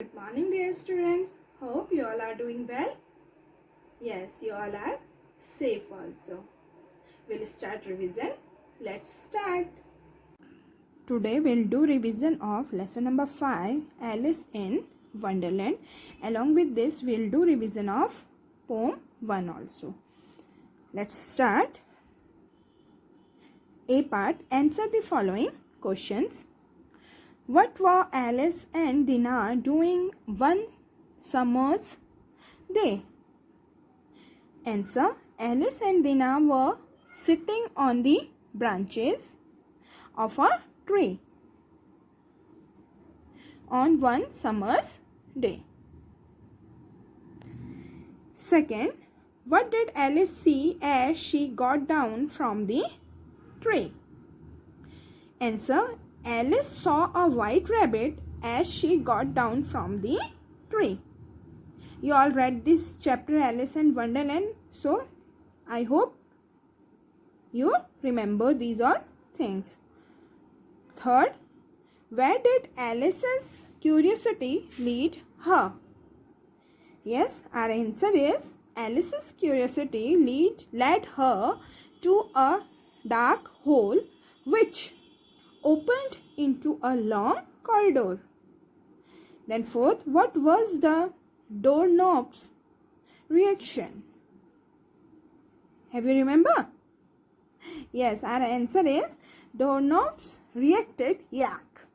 Good morning, dear students. Hope you all are doing well. Yes, you all are safe also. We'll start revision. Let's start. Today we'll do revision of lesson number 5, Alice in Wonderland. Along with this, we'll do revision of poem 1 also. Let's start. A part, answer the following questions. What were Alice and Dinah doing one summer's day? Answer. Alice and Dinah were sitting on the branches of a tree on one summer's day. Second, what did Alice see as she got down from the tree? Answer. Alice saw a white rabbit as she got down from the tree. You all read this chapter Alice in Wonderland, so I hope you remember these all things. Third, where did Alice's curiosity lead her? Yes, our answer is Alice's curiosity led her to a dark hole which opened into a long corridor. Then fourth, what was the doorknob's reaction? Have you remember? Yes, our answer is doorknobs reacted yuck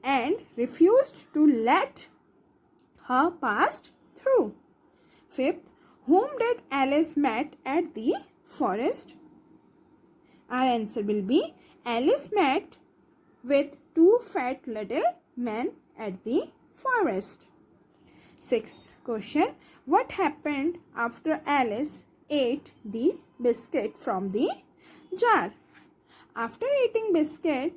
and refused to let her pass through. Fifth, whom did Alice met at the forest? Our answer will be Alice met with two fat little men at the forest. Sixth question, what happened after Alice ate the biscuit from the jar? After eating biscuit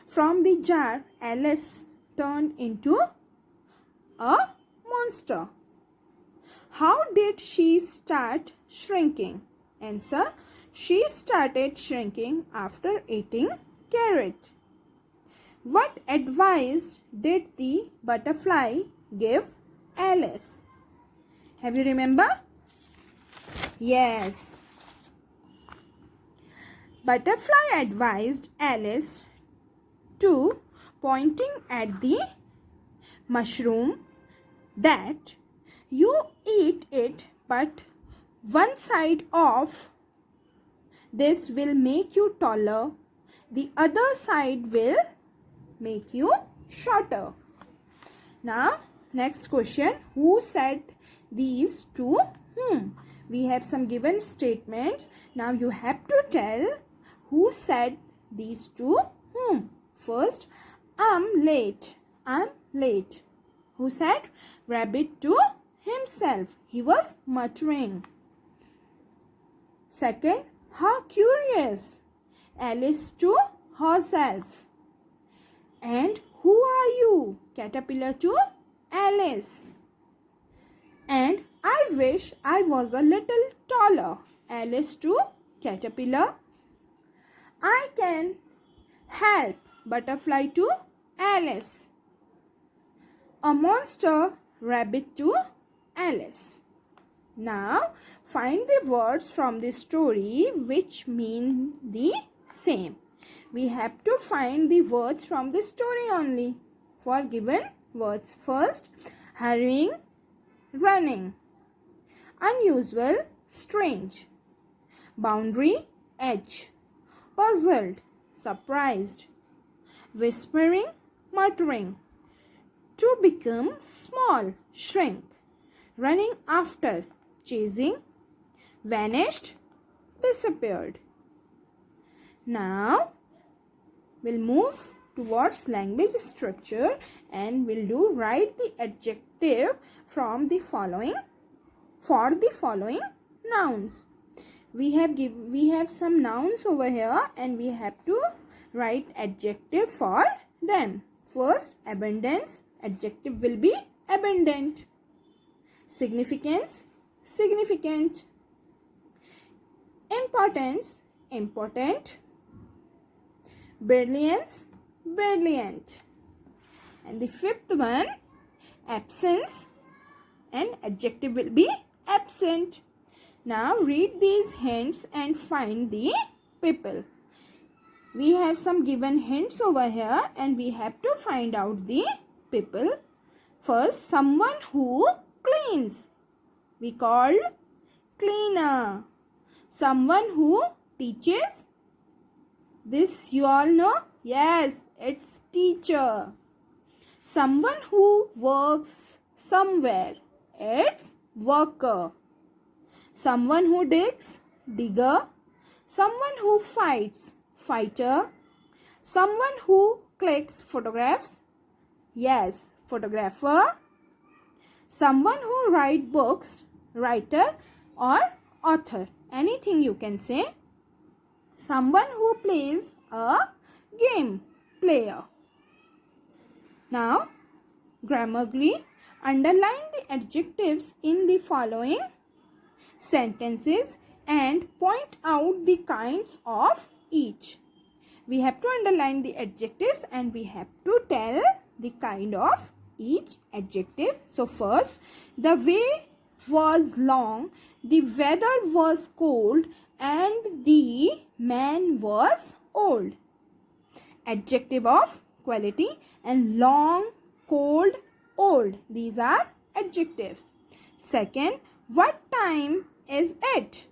from the jar, Alice turned into a monster. How did she start shrinking? Answer, she started shrinking after eating carrot. What advice did the butterfly give Alice? Have you remember? Yes. Butterfly advised Alice to, pointing at the mushroom, that you eat it, but one side of this will make you taller. The other side will make you shorter. Now, next question. Who said these to whom? We have some given statements. Now, you have to tell who said these to whom. First, I'm late. I'm late. Who said? Rabbit to himself. He was muttering. Second, how curious. Alice to herself. And who are you? Caterpillar to Alice. And I wish I was a little taller. Alice to Caterpillar. I can help. Butterfly to Alice. A monster. Rabbit to Alice. Now, find the words from the story which mean the same. We have to find the words from the story only for given words. First, hurrying, running. Unusual, strange. Boundary, edge. Puzzled, surprised. Whispering, muttering. To become small, shrink. Running after, chasing. Vanished, disappeared. Now, we'll move towards language structure and we'll write the adjective from the following for the following nouns. We have some nouns over here and we have to write adjective for them. First, abundance. Adjective will be abundant. Significance, significant. Importance, important. Brilliance, brilliant. And the fifth one, absence, and adjective will be absent. Now read these hints and find the people. We have some given hints over here and we have to find out the people. First, someone who cleans. We call cleaner. Someone who teaches. This you all know? Yes, it's teacher. Someone who works somewhere. It's worker. Someone who digs. Digger. Someone who fights. Fighter. Someone who clicks photographs. Yes, photographer. Someone who writes books. Writer or author. Anything you can say. Someone who plays a game. Player. Now, grammatically, underline the adjectives in the following sentences and point out the kinds of each. We have to underline the adjectives and we have to tell the kind of each adjective. So first, the way was long, the weather was cold, and the man was old. Adjective of quality, and long, cold, old. These are adjectives. Second, what time is it?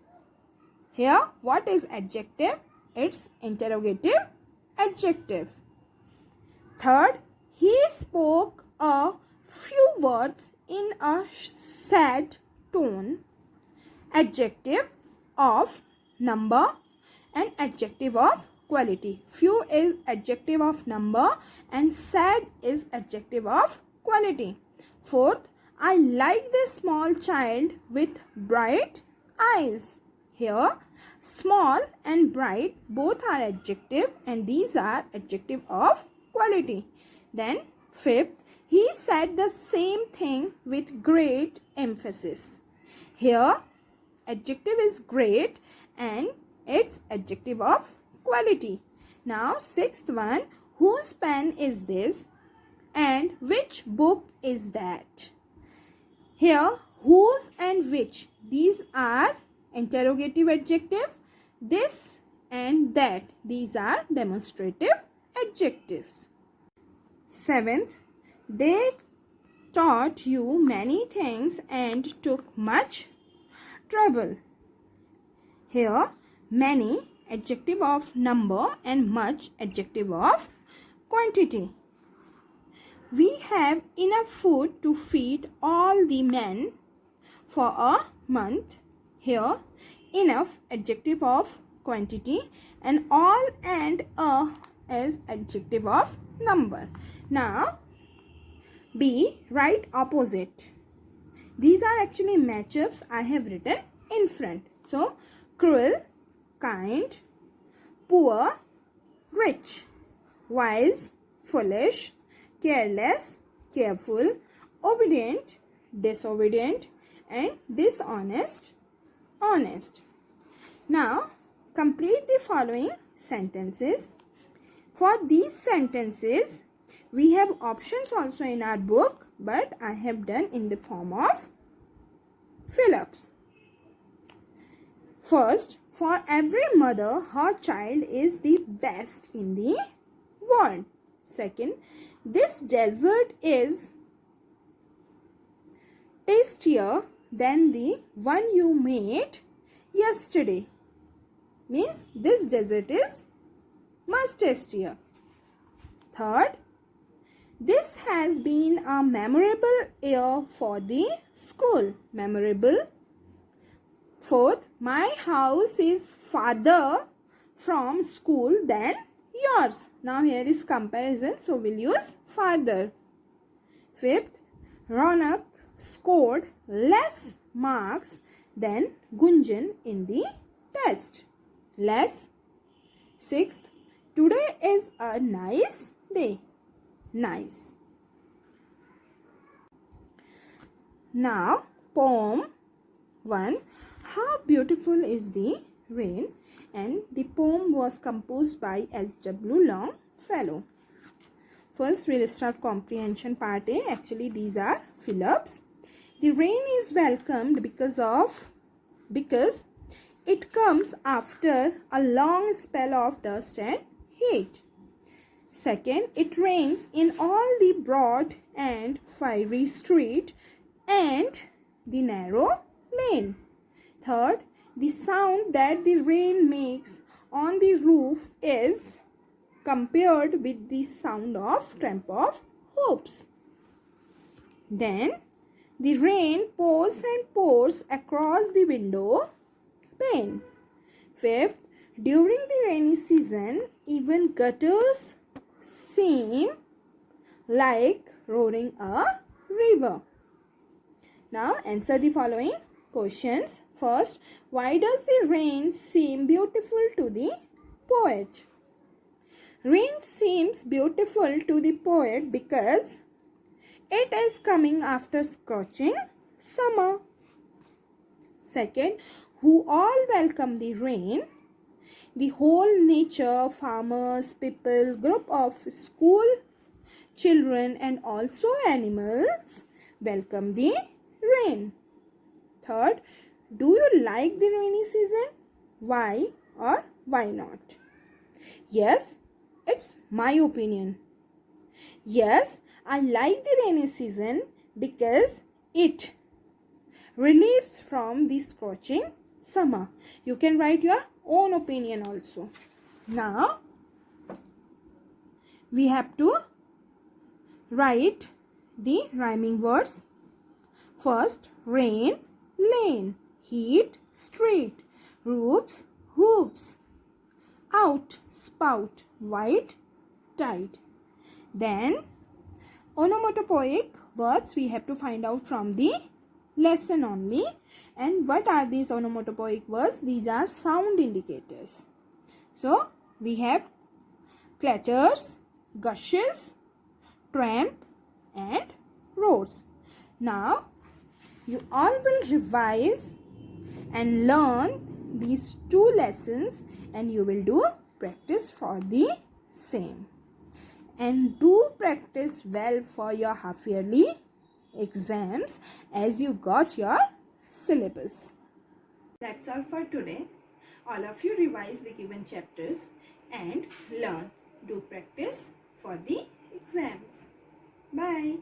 Here, what is adjective? It's interrogative adjective. Third, he spoke a few words in a sad tone. Adjective of number and adjective of quality. Few is adjective of number and sad is adjective of quality. Fourth, I like this small child with bright eyes. Here, small and bright both are adjective and these are adjective of quality. Then fifth, he said the same thing with great emphasis. Here, adjective is great and it's adjective of quality. Now, sixth one, whose pen is this and which book is that? Here, whose and which, these are interrogative adjective. This and that, these are demonstrative adjectives. Seventh, they taught you many things and took much trouble. Here, many adjective of number and much adjective of quantity. We have enough food to feed all the men for a month. Here, enough adjective of quantity and all and a is adjective of number. Now, B, write opposite. These are actually matchups I have written in front. So, cruel, kind, poor, rich, wise, foolish, careless, careful, obedient, disobedient, and dishonest, honest. Now, complete the following sentences. For these sentences, we have options also in our book, but I have done in the form of fill-ups. First, for every mother, her child is the best in the world. Second, this dessert is tastier than the one you made yesterday. Means this dessert is much tastier. Third, this has been a memorable year for the school. Memorable. Fourth, my house is farther from school than yours. Now here is comparison, so we'll use farther. Fifth, Ronak scored less marks than Gunjan in the test. Less. Sixth, today is a nice day. Nice. Now, poem 1. How beautiful is the rain? And the poem was composed by S.W. Longfellow. First, we'll start comprehension part A. Actually, these are fill-ups. The rain is welcomed because it comes after a long spell of dust and heat. Second, it rains in all the broad and fiery street and the narrow lane. Third, the sound that the rain makes on the roof is compared with the sound of tramp of hoops. Then, the rain pours and pours across the window pane. Fifth, during the rainy season, even gutters seem like roaring a river. Now, answer the following questions. First, why does the rain seem beautiful to the poet? Rain seems beautiful to the poet because it is coming after scorching summer. Second, who all welcome the rain? The whole nature, farmers, people, group of school children and also animals welcome the rain. Third, do you like the rainy season? Why or why not? Yes, it's my opinion. Yes, I like the rainy season because it relieves from the scorching summer. You can write your own opinion also. Now, we have to write the rhyming words. First, rain, lane, heat, street, roofs, hoops, out, spout, white, tide. Then, onomatopoeic words we have to find out from the lesson only. And what are these onomatopoeic words? These are sound indicators. So, we have clatters, gushes, tramp and roars. Now, you all will revise and learn these two lessons and you will do practice for the same. And do practice well for your half-yearly exams as you got your syllabus. That's all for today. All of you revise the given chapters and learn. Do practice for the exams. Bye.